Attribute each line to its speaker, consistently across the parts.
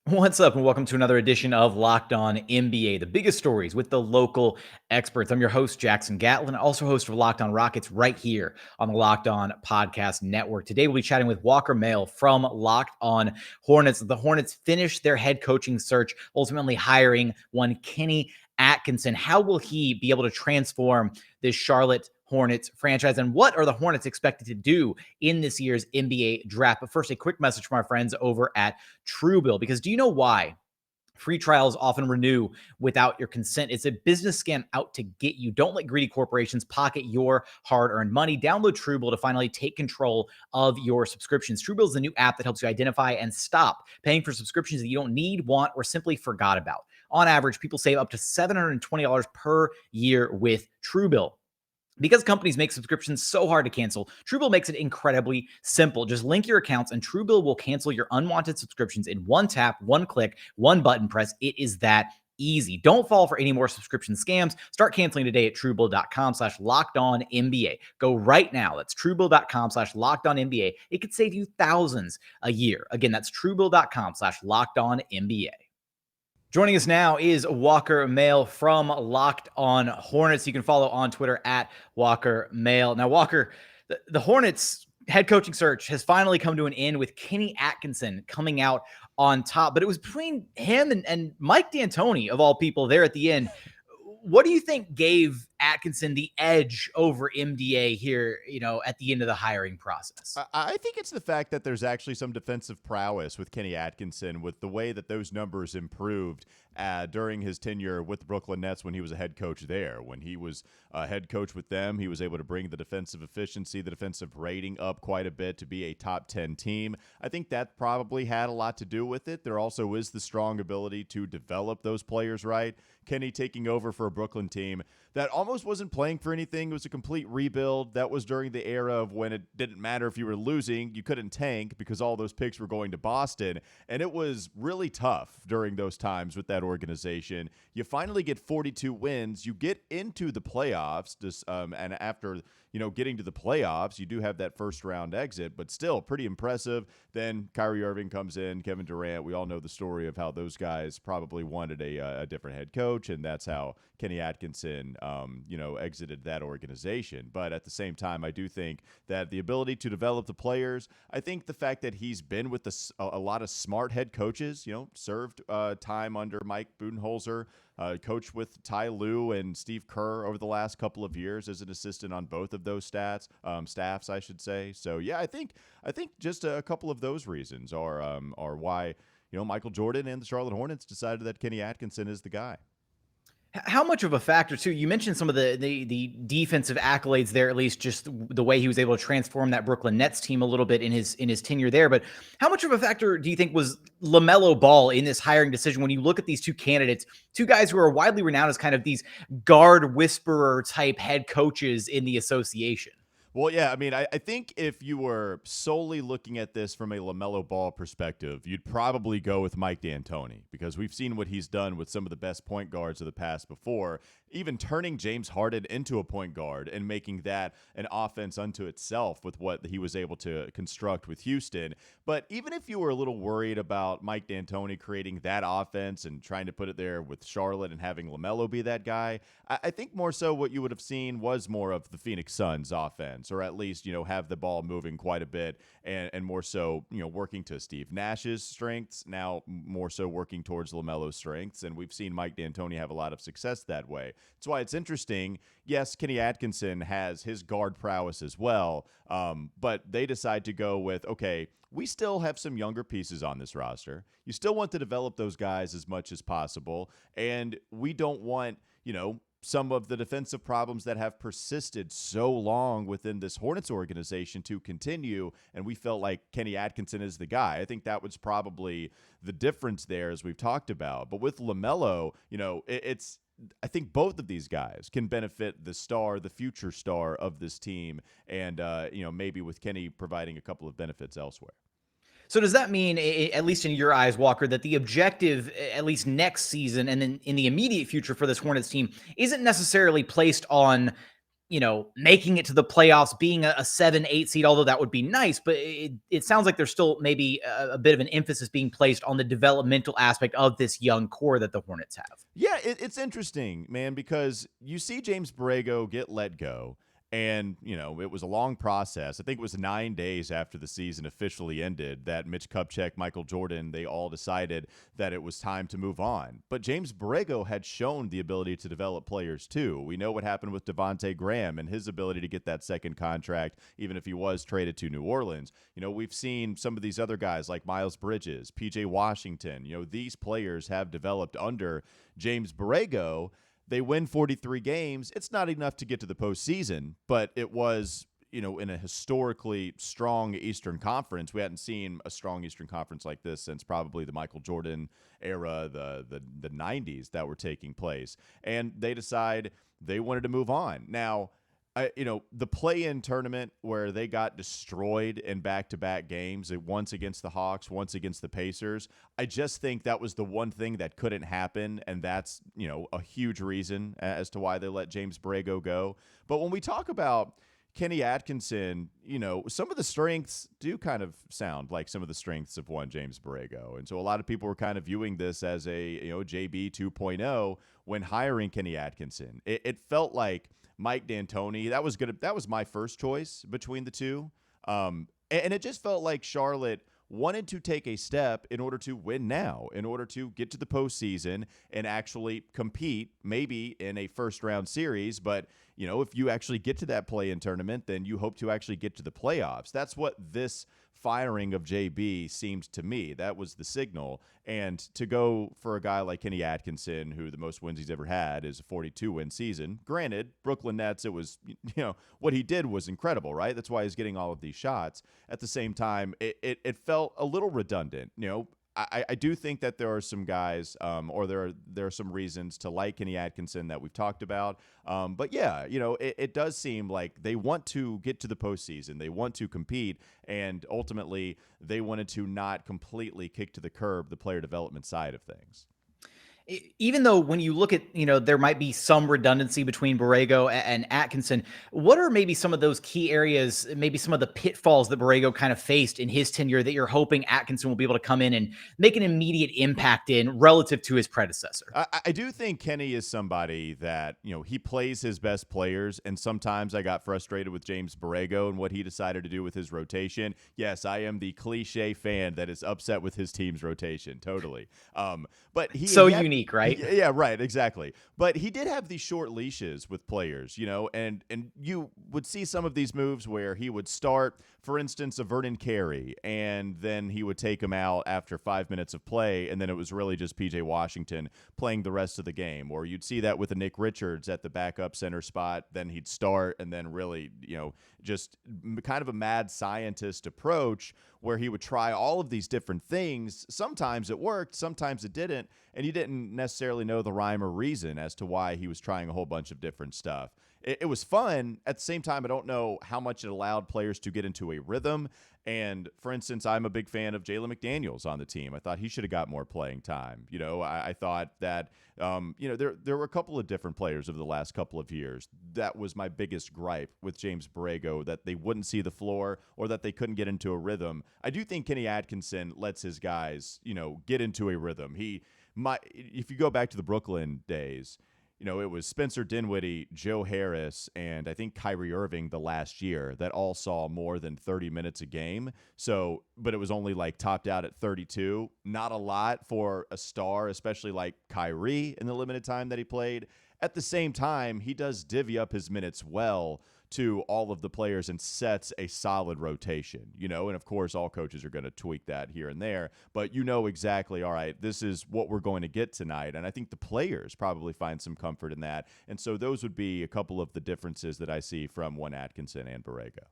Speaker 1: What's up, and welcome to another edition of Locked On NBA, the biggest stories with the local experts. I'm your host, Jackson Gatlin, also host of Locked On Rockets right here on the Locked On Podcast Network. Today, we'll be chatting with Walker Mehl from Locked On Hornets. The Hornets finished their head coaching search, ultimately hiring one Kenny Atkinson. How will he be able to transform this Charlotte Hornets franchise, and what are the Hornets expected to do in this year's NBA draft? But first, a quick message from our friends over at Truebill, because do you know why free trials often renew without your consent? It's a business scam out to get you. Don't let greedy corporations pocket your hard-earned money. Download Truebill to finally take control of your subscriptions. Truebill is the new app that helps you identify and stop paying for subscriptions that you don't need, want, or simply forgot about. On average, people save up to $720 per year with Truebill. Because companies make subscriptions so hard to cancel, Truebill makes it incredibly simple. Just link your accounts and Truebill will cancel your unwanted subscriptions in one tap, one click, one button press. It is that easy. Don't fall for any more subscription scams. Start canceling today at Truebill.com/LockedOnNBA. Go right now. That's Truebill.com/LockedOnNBA. It could save you thousands a year. Again, that's Truebill.com/LockedOnNBA. Joining us now is Walker Mehl from Locked On Hornets. You can follow on Twitter at Walker Mehl. Now, Walker, the Hornets head coaching search has finally come to an end with Kenny Atkinson coming out on top, but it was between him and Mike D'Antoni, of all people, there at the end. What do you think gave Atkinson the edge over MDA here, at the end of the hiring process?
Speaker 2: I think it's the fact that there's actually some defensive prowess with Kenny Atkinson, with the way that those numbers improved during his tenure with the Brooklyn Nets when he was a head coach there. When he was a head coach with them, he was able to bring the defensive efficiency, the defensive rating up quite a bit to be a top 10 team. I think that probably had a lot to do with it. There also is the strong ability to develop those players right. Kenny taking over for a Brooklyn team that almost wasn't playing for anything. It was a complete rebuild. That was during the era of when it didn't matter if you were losing. You couldn't tank because all those picks were going to Boston. And it was really tough during those times with that organization. You finally get 42 wins. You get into the playoffs. And after getting to the playoffs, you do have that first round exit, but still pretty impressive. Then Kyrie Irving comes in, Kevin Durant. We all know the story of how those guys probably wanted a different head coach, and that's how Kenny Atkinson, exited that organization. But at the same time, I do think that the ability to develop the players, I think the fact that he's been with a lot of smart head coaches, served time under Mike Budenholzer, coached with Ty Lue and Steve Kerr over the last couple of years as an assistant on both of those staffs, I should say. So yeah, I think just a couple of those reasons are why Michael Jordan and the Charlotte Hornets decided that Kenny Atkinson is the guy.
Speaker 1: How much of a factor, too? You mentioned some of the defensive accolades there, at least just the way he was able to transform that Brooklyn Nets team a little bit in his tenure there. But how much of a factor do you think was LaMelo Ball in this hiring decision when you look at these two candidates, two guys who are widely renowned as kind of these guard whisperer type head coaches in the association?
Speaker 2: Well, yeah, I mean, I think if you were solely looking at this from a LaMelo Ball perspective, you'd probably go with Mike D'Antoni, because we've seen what he's done with some of the best point guards of the past before, even turning James Harden into a point guard and making that an offense unto itself with what he was able to construct with Houston. But even if you were a little worried about Mike D'Antoni creating that offense and trying to put it there with Charlotte and having LaMelo be that guy, I think more so what you would have seen was more of the Phoenix Suns offense, or at least, have the ball moving quite a bit and more so, working to Steve Nash's strengths, now more so working towards LaMelo's strengths. And we've seen Mike D'Antoni have a lot of success that way. That's why it's interesting. Yes, Kenny Atkinson has his guard prowess as well, but they decide to go with, okay, we still have some younger pieces on this roster. You still want to develop those guys as much as possible, and we don't want, some of the defensive problems that have persisted so long within this Hornets organization to continue, and we felt like Kenny Atkinson is the guy. I think that was probably the difference there, as we've talked about. But with LaMelo, I think both of these guys can benefit the future star of this team, and maybe with Kenny providing a couple of benefits elsewhere.
Speaker 1: So does that mean, at least in your eyes, Walker, that the objective, at least next season and then in the immediate future for this Hornets team, isn't necessarily placed on making it to the playoffs, being a 7-8 seed, although that would be nice, but it sounds like there's still maybe a bit of an emphasis being placed on the developmental aspect of this young core that the Hornets have.
Speaker 2: Yeah, it's interesting, man, because you see James Borrego get let go. And, it was a long process. I think it was 9 days after the season officially ended that Mitch Kupchak, Michael Jordan, they all decided that it was time to move on. But James Borrego had shown the ability to develop players too. We know what happened with Devontae Graham and his ability to get that second contract, even if he was traded to New Orleans. We've seen some of these other guys like Miles Bridges, PJ Washington. These players have developed under James Borrego. They win 43 games. It's not enough to get to the postseason, but it was, in a historically strong Eastern Conference. We hadn't seen a strong Eastern Conference like this since probably the Michael Jordan era, the 90s that were taking place. And they decide they wanted to move on. Now, the play-in tournament where they got destroyed in back-to-back games, once against the Hawks, once against the Pacers, I just think that was the one thing that couldn't happen, and that's, a huge reason as to why they let James Borrego go. But when we talk about Kenny Atkinson, some of the strengths do kind of sound like some of the strengths of one James Borrego. And so a lot of people were kind of viewing this as a, JB 2.0 when hiring Kenny Atkinson. It felt like Mike D'Antoni, that was good. That was my first choice between the two. And it just felt like Charlotte wanted to take a step in order to win now, in order to get to the postseason and actually compete, maybe in a first-round series. But, if you actually get to that play-in tournament, then you hope to actually get to the playoffs. That's what this firing of JB seemed to me. That was the signal. And to go for a guy like Kenny Atkinson, who the most wins he's ever had is a 42-win season. Granted, Brooklyn Nets, it was, what he did was incredible, right? That's why he's getting all of these shots. At the same time, it felt a little redundant. I do think that there are some guys, or there are some reasons to like Kenny Atkinson that we've talked about. But yeah, it does seem like they want to get to the postseason. They want to compete, and ultimately they wanted to not completely kick to the curb the player development side of things.
Speaker 1: Even though when you look at, there might be some redundancy between Borrego and Atkinson, what are maybe some of those key areas, maybe some of the pitfalls that Borrego kind of faced in his tenure that you're hoping Atkinson will be able to come in and make an immediate impact in relative to his predecessor?
Speaker 2: I do think Kenny is somebody that, he plays his best players, and sometimes I got frustrated with James Borrego and what he decided to do with his rotation. Yes, I am the cliche fan that is upset with his team's rotation, totally. But he
Speaker 1: unique. Right?
Speaker 2: Yeah, right, exactly. But he did have these short leashes with players, and you would see some of these moves where he would start, for instance, a Vernon Carey, and then he would take him out after 5 minutes of play, and then it was really just PJ Washington playing the rest of the game. Or you'd see that with a Nick Richards at the backup center spot, then he'd start, and then really, just kind of a mad scientist approach where he would try all of these different things. Sometimes it worked, sometimes it didn't, and you didn't necessarily know the rhyme or reason as to why he was trying a whole bunch of different stuff. It was fun. At the same time, I don't know how much it allowed players to get into a rhythm. And, for instance, I'm a big fan of Jalen McDaniels on the team. I thought he should have got more playing time. I thought that, there were a couple of different players over the last couple of years. That was my biggest gripe with James Borrego, that they wouldn't see the floor or that they couldn't get into a rhythm. I do think Kenny Atkinson lets his guys, get into a rhythm. If you go back to the Brooklyn days, it was Spencer Dinwiddie, Joe Harris, and I think Kyrie Irving the last year that all saw more than 30 minutes a game. So, but it was only like topped out at 32. Not a lot for a star, especially like Kyrie in the limited time that he played. At the same time, he does divvy up his minutes well to all of the players and sets a solid rotation, and of course all coaches are going to tweak that here and there, but exactly, all right, this is what we're going to get tonight. And I think the players probably find some comfort in that. And so those would be a couple of the differences that I see from one Atkinson and Borrego.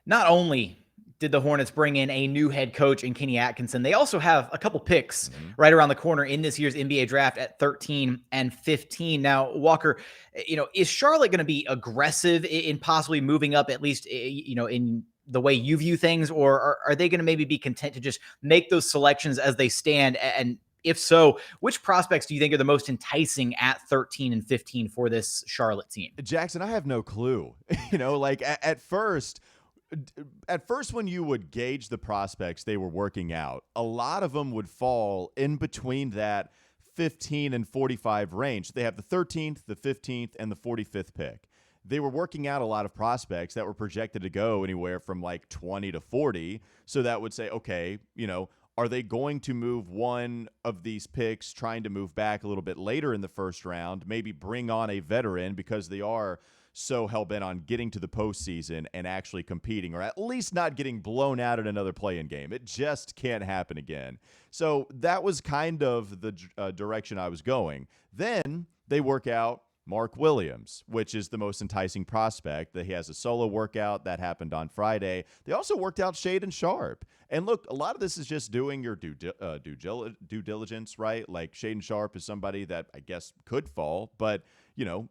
Speaker 1: Not only did the Hornets bring in a new head coach in Kenny Atkinson, they also have a couple picks right around the corner in this year's NBA draft at 13 and 15. Now, Walker, is Charlotte going to be aggressive in possibly moving up, at least, in the way you view things, or are they going to maybe be content to just make those selections as they stand? And if so, which prospects do you think are the most enticing at 13 and 15 for this Charlotte team?
Speaker 2: Jackson, I have no clue. Like at first, when you would gauge the prospects they were working out, a lot of them would fall in between that 15 and 45 range. They have the 13th, the 15th, and the 45th pick. They were working out a lot of prospects that were projected to go anywhere from like 20 to 40. So that would say, okay, are they going to move one of these picks, trying to move back a little bit later in the first round, maybe bring on a veteran because they are so hell-bent on getting to the postseason and actually competing, or at least not getting blown out in another play-in game. It just can't happen again. So that was kind of the direction I was going. Then they work out Mark Williams, which is the most enticing prospect. That he has a solo workout that happened on Friday. They also worked out Shaedon Sharpe. And look, a lot of this is just doing your due diligence, right? Like Shaedon Sharpe is somebody that I guess could fall, but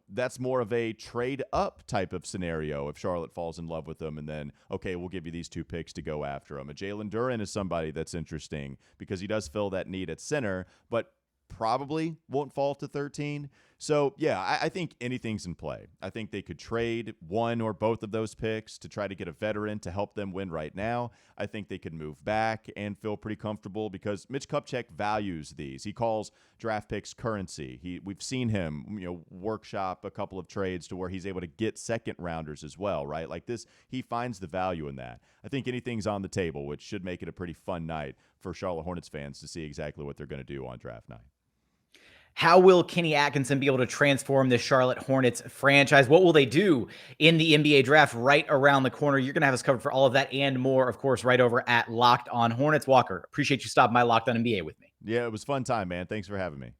Speaker 2: that's more of a trade up type of scenario if Charlotte falls in love with them, and then, okay, we'll give you these 2 picks to go after him. A Jalen Duren is somebody that's interesting because he does fill that need at center, but probably won't fall to 13. So, yeah, I think anything's in play. I think they could trade one or both of those picks to try to get a veteran to help them win right now. I think they could move back and feel pretty comfortable because Mitch Kupchak values these. He calls draft picks currency. We've seen him, workshop a couple of trades to where he's able to get second rounders as well, right? Like this, he finds the value in that. I think anything's on the table, which should make it a pretty fun night for Charlotte Hornets fans to see exactly what they're going to do on draft night.
Speaker 1: How will Kenny Atkinson be able to transform the Charlotte Hornets franchise? What will they do in the NBA draft right around the corner? You're going to have us covered for all of that and more, of course, right over at Locked On Hornets. Walker, appreciate you stopping by Locked On NBA with me.
Speaker 2: Yeah, it was a fun time, man. Thanks for having me.